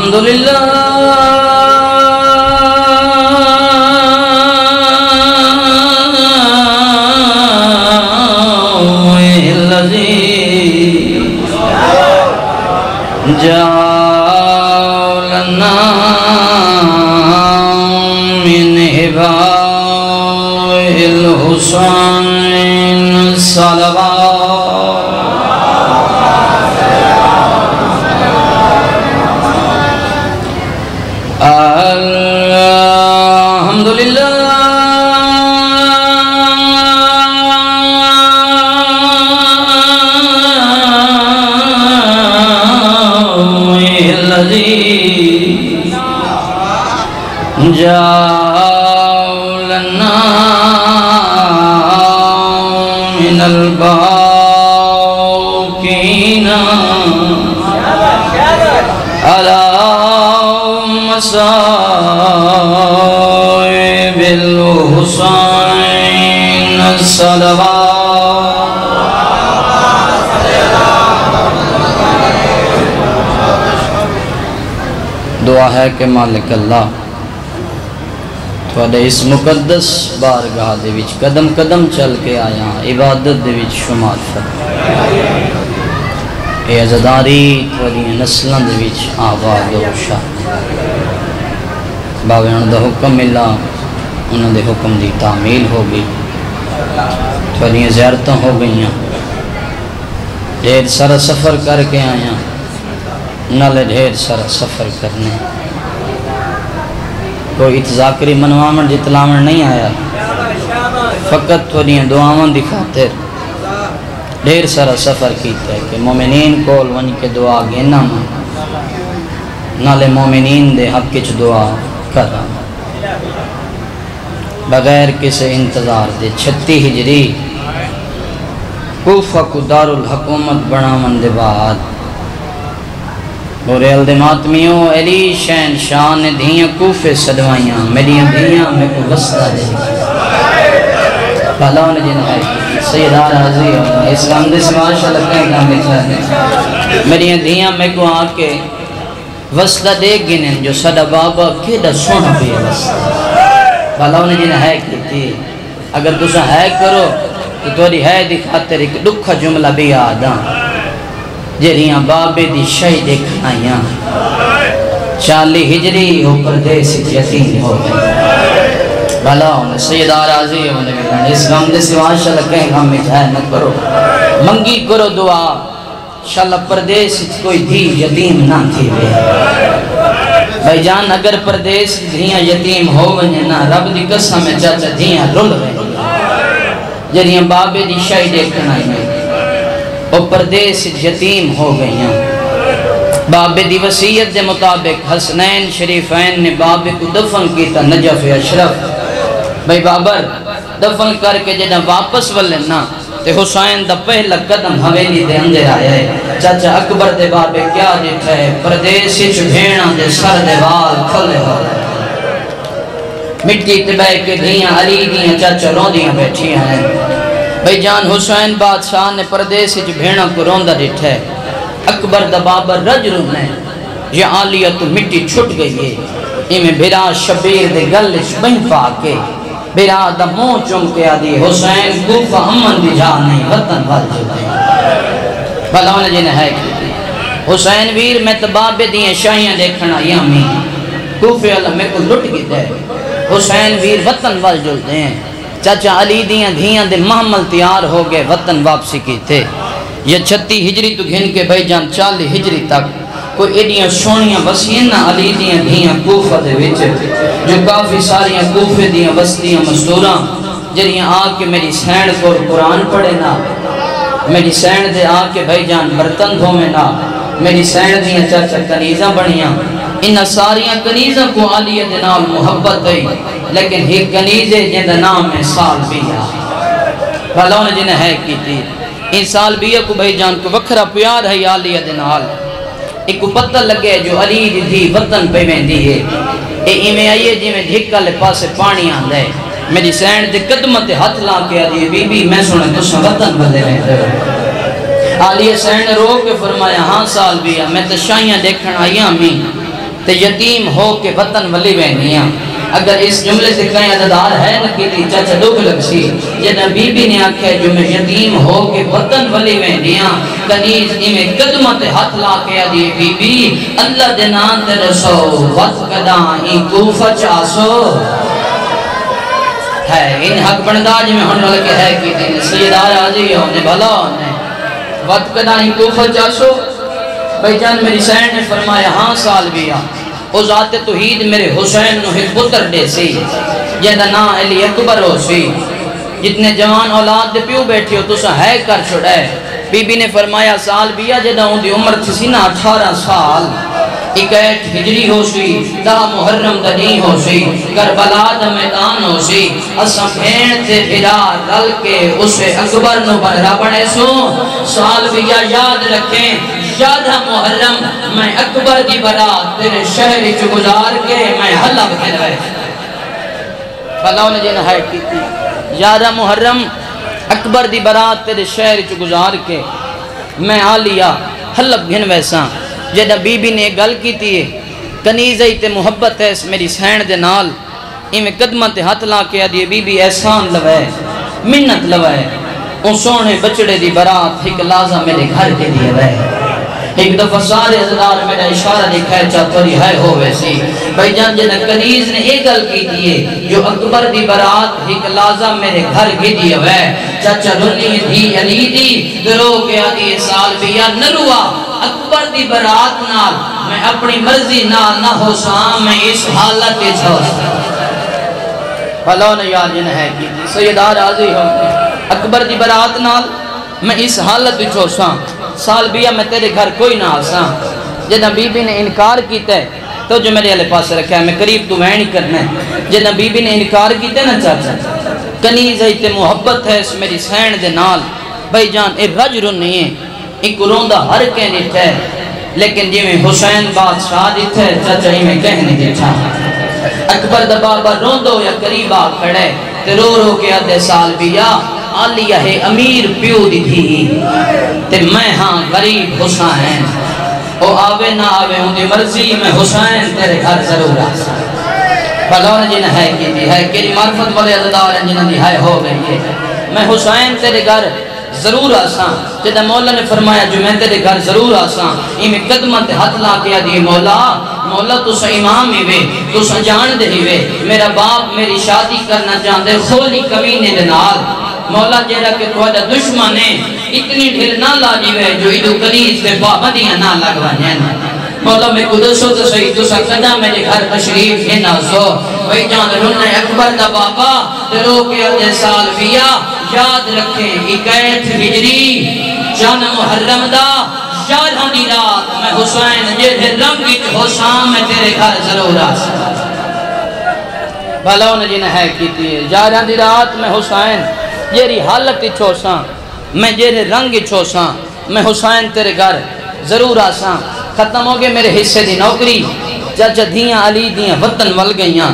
الحمدللہ جعلنا من هباء الحسين صلوات الحمدللہ جعلنا من الباقين على مصائب الحسين الصلوات دعا ہے کہ مالک اللہ تھوڑے اس مقدس بارگاہ دے وچ قدم قدم چل کے آیا عبادت دے وچ شمار فرما اے عزداری تھوڑی نسلان دے وچ آباد و شاہ باوے انہوں دا حکم ملا انہوں دے حکم دی تعمیل ہو گئی تھوڑی زیارتیں ہو گئیاں ڈھیر سارا سفر کر کے آیا نالے ڈھیر سارا سفر کرنے کوئی اتذاکری منوامن جتلامن نہیں آیا فقط تھوڑی دعاواں دی خاطر ڈھیر سارا سفر کیتا ہے کہ مومنین کول ون کے دعا گینا ماں نالے مومنین دے حق کچھ دعا کر رہا بغیر کسے انتظار دے 36 ہجری کوفہ کو دار الحکومت بنامن دے بعد بوریل دے ماتمیوں علی شین شاہ نے دھیاں کوفے صدوائیاں میریاں دھیاں میں کو وسطہ دے پہلاؤں نے جن ہے سیدار حضیر اسلام دے سماشا لگنے کام لکھا ہے میریاں دھیاں میں کو آکے وسطہ دے گنن جو صدا بابا کیڑا سونا بھی وسطہ پہلاؤں نے جن ہے کی تھی اگر تسا ہے کرو تو توڑی ہے دکھاتے ایک دکھا جملہ بھی آدھاں جریاں بابے دی شہی دیکھنائیاں 40 ہجری ہو پردیس یتیم ہو گئی بھلا ہونے سیدار آزی ہونے ملنے اسلام دے سوان شاءاللہ کہیں ہم مجھائے نہ کرو منگی کرو دعا شاءاللہ پردیس کوئی دھی یتیم نہ تھی بے بھائی جان اگر پردیس دھیاں یتیم ہو گئے نا رب دی قسم میں چاچا دھیاں رول گئے جریاں بابے دی شہی دیکھنائیاں اور پردیس یتیم ہو گئی ہیں بابے دی وسیعت دے مطابق حسنین شریفین نے بابے کو دفن کیتا نجف اشرف بھائی بابر دفن کر کے جنہ واپس ولنا تے حسین دا پہلا قدم حویلی دے اندر آیا ہے چاچا اکبر دے بابے کیا دیتا ہے پردیسی چھوڑینا دے سر دے وال کھلے ہو مٹی تبہ کے دھیاں علی دیاں چاچا رو دیاں بیٹھی ہیں بھئی جان حسین بادشاہ نے پردیسی جو بھیڑا کو روندہ ڈٹھا ہے اکبر دا بابر رج رونے یہ آلیہ تو مٹی چھٹ گئی ہے میں بھیرا شبیر دے گلش بہن پاکے بھیرا دا موں چونکے آدھی حسین کوفہ امن دی جانے وطن وال جانے بھلا ہونے جنہیں ہے کی حسین ویر میں تبابے دیئے شاہیاں دیکھنا یامی کوفے اللہ میں کو لٹ گی دے حسین ویر وطن وال جل دیں چاچا علی دیاں دھیاں دے محمل تیار ہو گئے وطن واپسی کی تھے یہ 36 ہجری تو گھن کے بھائی جان 40 ہجری تک کوئی ایڈیاں سونیاں وسیعنا علی دیاں دھیاں کوفہ دے وچے جو کافی ساریاں کوفے دیاں وسطیاں مستوراں جنیاں آکے میری سینڈ کو قرآن پڑھے نا میری سینڈ دے آکے بھائی جان برتن دھومے نا میری سینڈ دیاں چاچا کنیزہ بڑیاں انہا ساریاں کنیزہ کو علیہ دنال محبت ہے لیکن ہی کنیزے جن نام میں سال بیا بھلاؤں نے جنہیں ہے کی تھی ان سال بیا کو بھائی جان کو وکھرا پیار ہے علیہ دنال ایک کو پتہ لگے جو علی دی وطن پہ میں دی ہے ایمیں آئیے جی میں دھکا لے پاسے پانی آندہ ہے میری سینڈ دے قدمت ہاتھ لا کے آدھی بی بی میں سنے تسا وطن بدے رہتے ہو علیہ سینڈ رو کے فرمایا ہاں سال بیا میں تشائیاں دیکھن آئیاں میں تے یتیم ہو کے وطن ولی وینیاں اگر اس جملے سے کہیں عددار ہے نہ کیلی چاچا دکھ لگ سی جنہ بی بی نے آکھا ہے جو میں یتیم ہو کے وطن ولی وینیاں کنیز ایمیں قدمت ہاتھ لا کے آدھی بی بی اللہ دنان تے رسو وقت قدان ای کوفہ چاسو ہے ان حق بنداج میں ہونے لگے ہے کہ دن سیدار آجی ہونے بھلا ہونے وقت قدان ای کوفہ چاسو بھائی جان میری سین نے فرمایا ہاں سال بیا او ذات توحید میرے حسین نو ہی پتر دے سی جیدہ نا علی اکبر ہو سی جتنے جوان اولاد دے پیو بیٹھی ہو تو سا ہے کر چھڑے بی بی نے فرمایا سال بیا جیدہ ہوں دی عمر تھی سی نا 18 سال 61 ہجری ہو سی 10 محرم دنی ہو سی کربلا دا میدان ہو سی اسا بھین تے بھرا رل کے اسے اکبر نو بھرا بڑے سو سال بیا یاد رکھیں 11 محرم میں اکبر دی برات تیرے شہر چ گزار کے میں حلب کھلوے بھلاؤ نے جنہ ہے کی تھی 11 محرم اکبر دی برات تیرے شہر چ گزار کے میں آلیا حلب گھنوے ساں جدہ بی بی نے گل کی تھی کنیزی تے محبت ہے میری سین دے نال ایمیں قدمت ہاتھ لا کے آدھی بی بی احسان لوے منت لوے ان سونے بچڑے دی برات ایک لازہ میرے گھر کے لیے وے ایک دفعہ سارے عزدار میرا اشارہ دکھائے چاہتوری ہے ہو ویسی بھائی جان جنہ کنیز نے ایک گل کی دیئے جو اکبر دی برات ایک لازہ میرے گھر کی دیئے وے چاچا رنی دی علی دی درو کے آدھی سال بیا نروا اکبر دی برات نال میں اپنی مرضی نال نہ ہو ساں میں اس حالت کے چھوستا بھلو نے یاد جنہ ہے کی سیدار آزی ہوں اکبر دی برات نال میں اس حالت کے چھوساں سال بیا میں تیرے گھر کوئی نہ آساں جنہ بی بی نے انکار کیتا ہے تو جو میرے علیہ پاس رکھا ہے میں قریب تو وین ہی کرنا ہے جنہ بی بی نے انکار کیتا ہے نا چاچا کنیز ہے تے محبت ہے اس میری سین دے نال بھائی جان اے رج رن نہیں ہے ایک روندہ ہر کہنے تھے لیکن جی میں حسین بادشاہ دی تھے چاچا ہی میں کہنے دیتا اکبر دا بابا روندو یا قریبا کھڑے تے رو رو کے آدھے سال بیا آلیہ ہے امیر پیو دی تھی تے میں ہاں غریب حسین او آوے نہ آوے ہوں دی مرضی میں حسین تیرے گھر ضرور آسا بھلون جنہ ہے کی دی ہے کیری معرفت والے عددار ہیں جنہ دی ہے ہو گئی ہے میں حسین تیرے گھر ضرور آساں جدہ مولا نے فرمایا جو میں تیرے گھر ضرور آساں ایمیں قدمت ہاتھ لا کے آدھی مولا تو سا امام ہی وے تو سا جان دے ہی وے میرا باپ میری شادی کرنا جان دے خولی کمینے دنال مولا جیرا کہ توڑا دشمن ہے اتنی ڈھل نہ لاجی وے جو ایدو کنیز دے پابندیاں نہ لگوا جائیں مولا میں قدسو تو صحیح تو سا قدم میرے گھر تشریف ہے نازو وہی جان رنہ اکبر دا بابا دلو کے آدھے سال بیا یاد رکھیں 21 ہجری جان محرم دا یادہ دی رات میں حسین جیدے رنگی حسام میں تیرے گھر ضرور آسا بھلاؤ نے جنہ ہے کیتی ہے یادہ دی رات میں حسین جیری حالت چھوساں میں جیرے رنگ چھوساں میں حسین تیرے گھر ضرور آساں ختم ہو گئے میرے حصے دی نوکری چاچا دیاں علی دیاں وطن ول گئیاں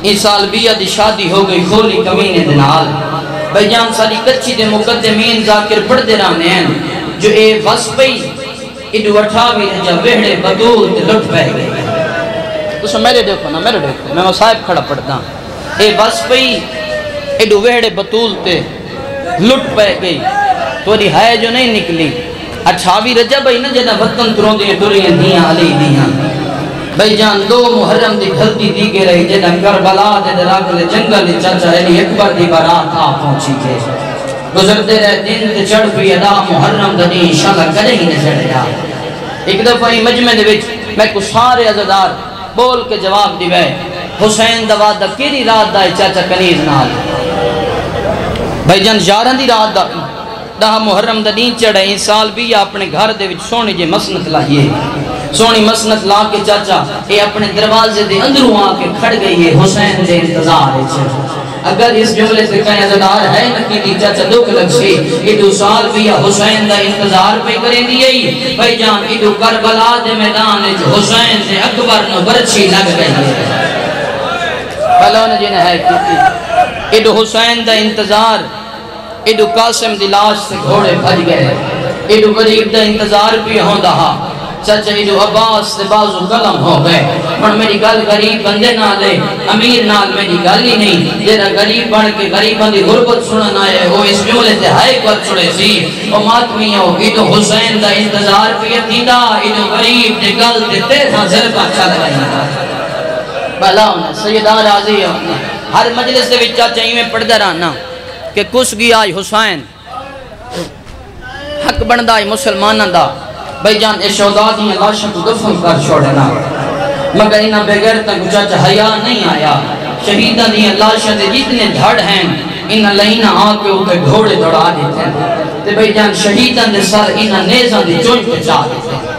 اس سال بیا دی شادی ہو گئی کھولی کمینے دنال بھائی جان سالی کچھی دے مقدمین ذاکر پڑھ دے رانے ہیں جو اے وس پئی ایڈو اٹھاوی رجا ویڑے بدول تے لٹ پہ گئے تو سو میرے دیکھو نا میرے دیکھو میں وہ صاحب کھڑا پڑھتا اے وس پئی ایڈو ویڑے بدول تے لٹ پہ گئی تو دی ہے جو نہیں نکلی اٹھاوی رجا بھائی نا جنہ وطن ترون دیئے دوریں دیاں علی دیاں بھائی جان 2 محرم دی گھلتی دی کے رہی جنہ کربلا دے دراغل جنگل چاچا علی اکبر دی برات آ پہنچی کے گزرتے رہے دن تے چڑھ پی ادا محرم دنی انشاءاللہ کرے ہی نہ چڑھ جا ایک دفعہ ہی مجمع دے وچ میں کچھ سارے عزدار بول کے جواب دی بے حسین دا وعدہ کیری رات دا چاچا کنیز نال بھائی جان 11 دی رات دا 10 محرم دا دین چڑھے ان سال بھی اپنے گھر دے وچ سونی جے مسنت لائیے سونی مسنت لا کے چاچا اے اپنے دروازے دے اندروں آ کے کھڑ گئی ہے حسین دے انتظار ہے اگر اس جملے سے کہیں عزدار ہے نکی دی چاچا دکھ لگ سی ایدو سال بھی حسین دا انتظار پہ کریں دیئی بھائی جان ایدو کربلا دے میدان جو حسین دے اکبر نو برچی لگ گئی ہے بلون جن ہے کیتی ایدو حسین دا انتظار ایڈو قاسم دی لاش سے گھوڑے بھج گئے ایڈو غریب دا انتظار بھی ہوں دہا چچا جو عباس دے بازو قلم ہو گئے من میری گل غریب بندے نہ دے امیر نال میری گل ہی نہیں جیرا غریب بن کے غریب بندی غربت سنن آئے وہ اس جملے تے ہائے پر چھڑے سی او ماتمیوں ایدو حسین دا انتظار پہ دیدہ ایدو غریب دے گل دے تیرہ ضربہ چل رہی بھلا ہونا سیدہ راضی ہونا ہر مجلس دے وچا چاہیے میں پڑھ درانا کہ کس گی آج حسین حق بندہ مسلمانہ دا بھائی جان اے شہداء دی لاشوں کو دفن کر چھوڑنا مگر انہاں بغیر تک چاچا حیا نہیں آیا شہیدہ دی لاشوں دے جتنے دھڑ ہیں انہاں لائنہ آ کے اوپر گھوڑے دوڑا دیتے ہیں تے بھائی جان شہیدہ دے سر انہاں نیزاں دی چونچ پہ چاہ دیتے ہیں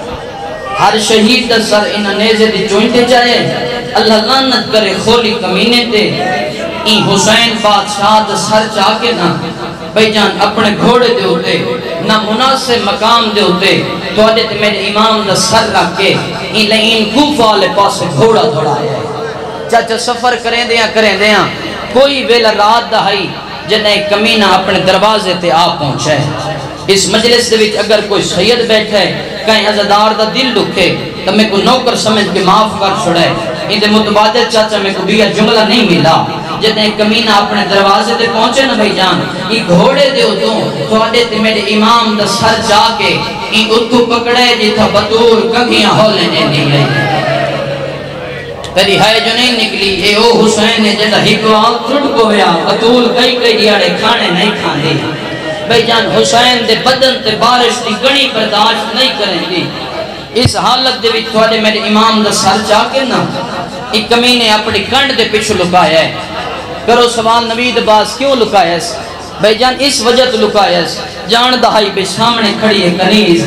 ہر شہید دے سر انہاں نیزے دی چونچ پہ چاہے اللہ لعنت کرے کھولی کمینے تے این حسین بادشاہ دے سر چاہ کے نہ بھائی جان اپنے گھوڑے دے ہوتے نہ مناسب مقام دے ہوتے تو آجے تے میرے امام دا سر رکھ کے این لئین کوفہ والے پاسے گھوڑا دوڑایا ہے چاچا سفر کریں دیاں کوئی ویلہ رات دہائی جنہیں کمینہ اپنے دروازے تے آ پہنچے اس مجلس دے وچ اگر کوئی سید بیٹھے کہیں عزدار دا دل لکھے تو میں کو نوکر سمجھ کے معاف کر چھڑے ان دے متبادل چاچا میں کو بیا جملہ نہیں ملا جتنے کمینہ اپنے دروازے دے پہنچے نا بھائی جان یہ گھوڑے دے اتوں تو آدھے تے میرے امام دا سر جا کے یہ اتو پکڑے جیتا بطور کبھیاں ہو لینے نہیں رہی تیری ہے جو نہیں نکلی اے او حسین نے جیتا ہکوال ٹھٹ کو گیا بطول کئی دیاڑے کھانے نہیں کھان دی بھائی جان حسین دے بدن تے بارش دی گنی برداشت نہیں کریں دی اس حالت دے وچ تھوڑے میرے امام دا سر جا کے نا ایک کمینے اپنی کنڈ دے پیچھو لکایا ہے کرو سوال نوید باز کیوں لکایا ہے بھائی جان اس وجہ تو لکایا ہے جان دہائی بے سامنے کھڑی ہے کنیز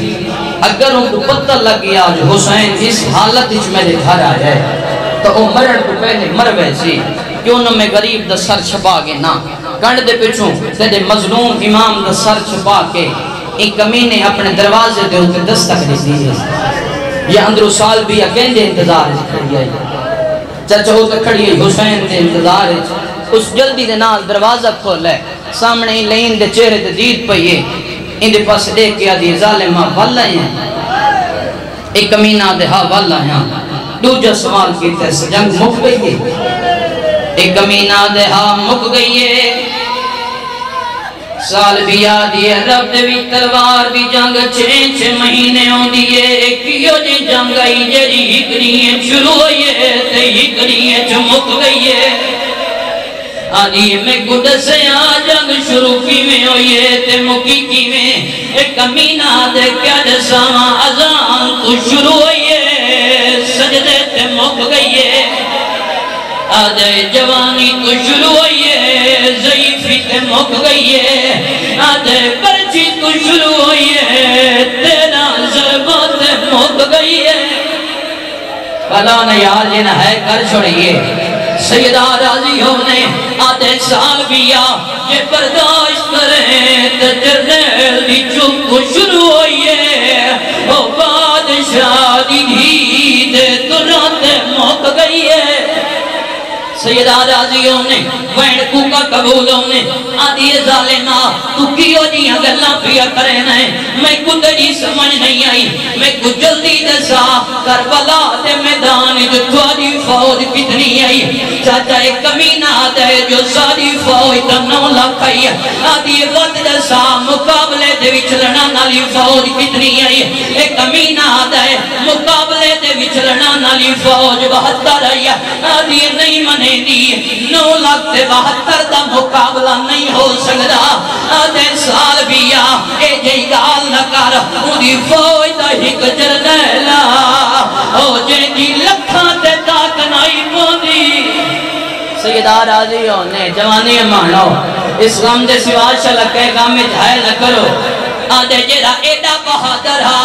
اگر ان کو پتہ لگ گیا جو حسین اس حالت وچ میرے گھر آیا ہے تو وہ مرن کو پہلے مر ویسی کیوں نہ میں غریب دا سر چھپا گے نا کنڈ دے پیچھوں تیرے مظلوم امام دا سر چھپا کے ایک کمینے اپنے دروازے دے ان کے دستک دیتی ہے یہ اندرو سال بھی اکین دے انتظار ہے کھڑی ہے چچا ہو کے کھڑی ہے حسین دے انتظار ہے اس جلدی دے نال دروازہ کھول ہے سامنے ہی لین دے چہرے دے دید پہیے ان دے پاس دیکھ کے آدھی ظالمہ واللہ ہیں ایک کمینہ دے ہاں واللہ ہیں دوجہ سوال کیتے ہیں جنگ مک گئی ہے ایک کمینہ دے ہاں مک گئی ہے سال بھی آدھی ہے رب دے بھی تلوار بھی جنگ 6 مہینے ہوں دیئے کیوں جی جنگ آئی جی ہکڑیاں شروع ہوئی ہے تے ہکڑیاں چمک گئی ہے آدھی میں گھڑ سے جنگ شروع کی میں ہوئی ہے تے مکی کی میں ایک کمینہ دے کیا جساں ازان تو شروع ہوئی ہے سجدے تے مک گئی ہے آدھے جوانی تو شروع ہوئی ہے ضعیفی تے مک گئی ہے آدھے پرچی تو شروع ہوئی ہے تیرا ضربہ تے مک گئی ہے بھلا نہیں آج نہ ہے کر چھوڑیے سیدہ راضی ہونے آدھے سال بیا یہ برداشت کریں تے جرنیل دی چپ کو شروع ہوئی ہے وہ بادشاہ دی دھید ترات مک گئی ہے سیدہ راضیوں نے وین کوکا قبولوں نے آدھی ظالمہ تو کیوں نہیں اگرلا پیا کرنا ہے میں کو تیری سمجھ نہیں آئی میں کو جلدی دسا کربلا دے میدان جو تھوڑی فوج کتنی آئی چاچا ایک کمینہ دے جو ساری فوج تا 9 لاکھ آئی آدھی وقت دسا مقابلے دے وچلنا نالی فوج کتنی آئی ایک کمینہ دے مقابلے دے وچلنا نالی فوج 72 آئی آدھی نہیں منے دی 9 لاکھ تے 72 دا مقابلہ نہیں ہو سکتا آدھے سال بیا اے جی گال نہ کر اُنہی فوج دا ہک جرنیلا او جے دی لکھاں تے تاکنائی موندی سیدہ راضیوں نے جوانی مانو اس غم دے سوا شلکے غم میں جھائل نہ کرو آدھے جیرا ایڈا بہادر ہا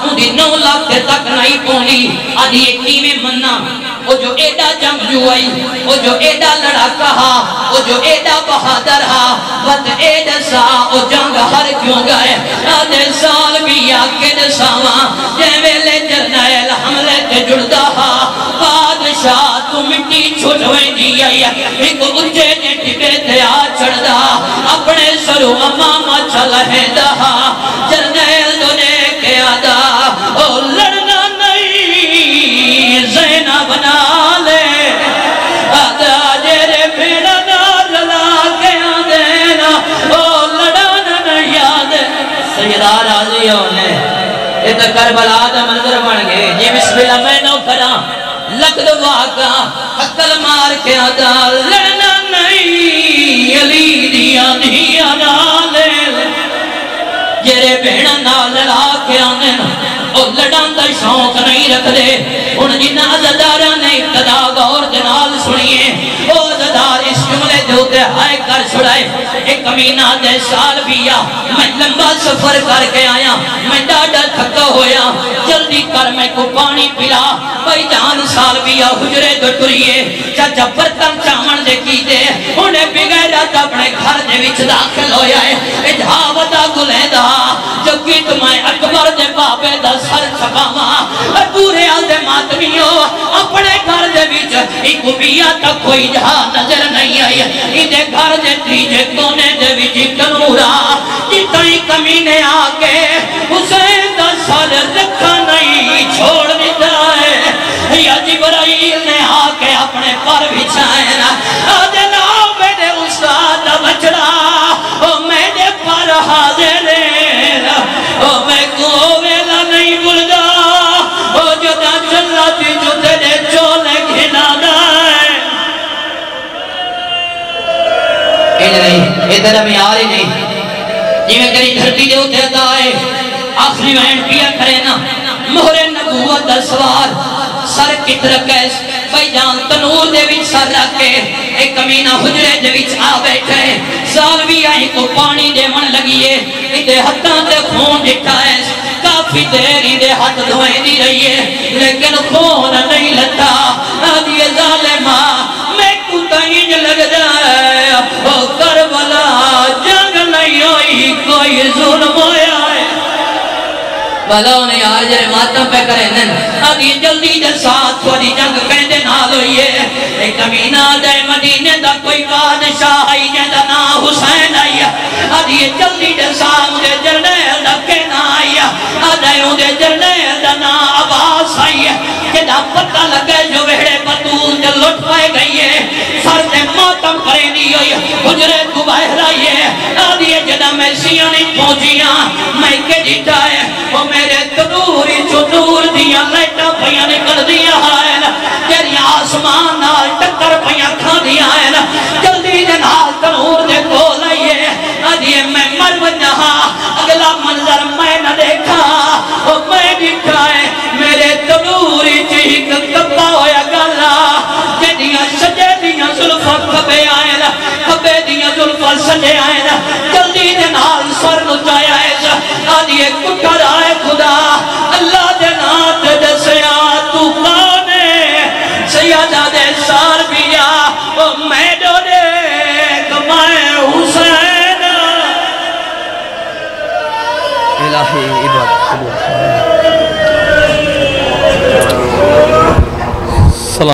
اُنہی 9 لاکھ تے تاکنائی پونی آدھی ایکی میں مننا وہ جو ایڈا جنگ جو آئی وہ جو ایڈا لڑا کہا وہ جو ایڈا بہادر ہا وقت ایڈا سا وہ جنگ ہر کیوں گئے آدھے سال بھی آکے دساواں جے ویلے جرنیل حملے تے جڑتا ہا بادشاہ تو مٹی چھوڑویں دی آئی ایک اچھے نے ٹکے تے آ چڑھ دا اپنے سرو امامہ چلہیں دا جرنیل دو نے کے آدھا او لڑنا تو کربلا دا منظر بن گئے جی بسم اللہ میں نو کرا لقد واقع حقل مار کے آدھا لڑنا نہیں علی دیا نہیں آنالے جرے بہن نال لڑا کے آنے اور لڑان دا شوق نہیں رکھ دے ان جنہ عزدارہ نے ابتدا غور جنال سنیے او عزدار اس جملے دوتے ہائے کر چھڑائے ایک کمینہ دے سال بیا میں لمبا سفر کر کے آیا میں ڈاڈا تھکا ہویا جلدی کر میں کو پانی پلا بھائی جان سال بیا حجرے دو ٹریے چاچا برتن چامن دے کی دے انہیں بغیرت اپنے گھر دے وچ داخل ہویا ہے اجھاوتا گلیں دا جو کی تمہیں اکبر دے بابے دا سر چھپاما پورے آدھے ماتمیوں اپنے گھر دے وچ ایک بیا تک کوئی جہاں نظر نہیں آئی ایدے گھر دے تیجے کونے دے وچ کنورا جتائی کمینے آکے حسین دا سر رکھا نہیں چھوڑ دیتا ہے یا جبرائیل نے آکے اپنے پر بچھائے نا آدھے لاؤ میرے استاد بچڑا او میرے پر حاضر او میں کو ویلا نہیں بھول جا او جدا چلا تھی جو تیرے چولے گھنا دائے ادھر ہمیں آ رہی نہیں جی میں کری دھرتی دے ہوتے دائے آخری وین پیا کرے نا مہر نبوت دا سوار سر کت رکھے بھائی جان تنور دے وچ سر رکھے ایک کمینہ حجرے دے وچ آ بیٹھے سالوی آئی کو پانی دے من لگیے ادھے ہتھاں دے خون دکھا ہے کافی دیری دے ہاتھ دھوئیں دی رہی ہے لیکن خون نہیں لتا آدھیے ظالمہ میں کو تائیج لگ جائے او کربلا جنگ نہیں ہوئی کوئی ظلم ہویا ہے بھلا انہیں یار جرے ماتم پہ کریں دن آدھی جلدی دے ساتھ تھوڑی جنگ کہندے نال ہوئیے ایک کمینہ دے مدینے دا کوئی بادشاہ آئی جیدہ نا حسین آئی آدھی جلدی دے ساتھ مجھے جرنیل دا کہنا آئی آدھے مجھے جرنیل دا نا عباس آئی جیدہ پتہ لگے جو وہڑے بطول جل لٹ پائے گئی ہے سر دے ماتم کریں دی ہوئی حجرے کو باہر آئی ہے آدھی جیدہ میں سیانی پہنچیاں میں کے دیتا ہے وہ میرے تنوری جو نور دیا لیٹا پہیاں نکل دیا ہے تیری آسمان نال ٹکر پہیاں کھا دیا ہے جلدی جنال تنور دے کو لئیے آدھیے میں مر بجہا اگلا منظر میں نہ دیکھا وہ میں دیکھا ہے میرے تنوری چیک کبا ہویا گالا جدیاں سجے دیاں ظلفہ کبے آئے کبے دیاں ظلفہ سجے آئے جلدی جنال سر نچایا ہے آدھیے کٹھر آئے خدا اللہ دے نات دے سیاد تو کانے سیادہ دے سار بیا او میں ڈوڑے کمائے حسین الہی عبادت قبول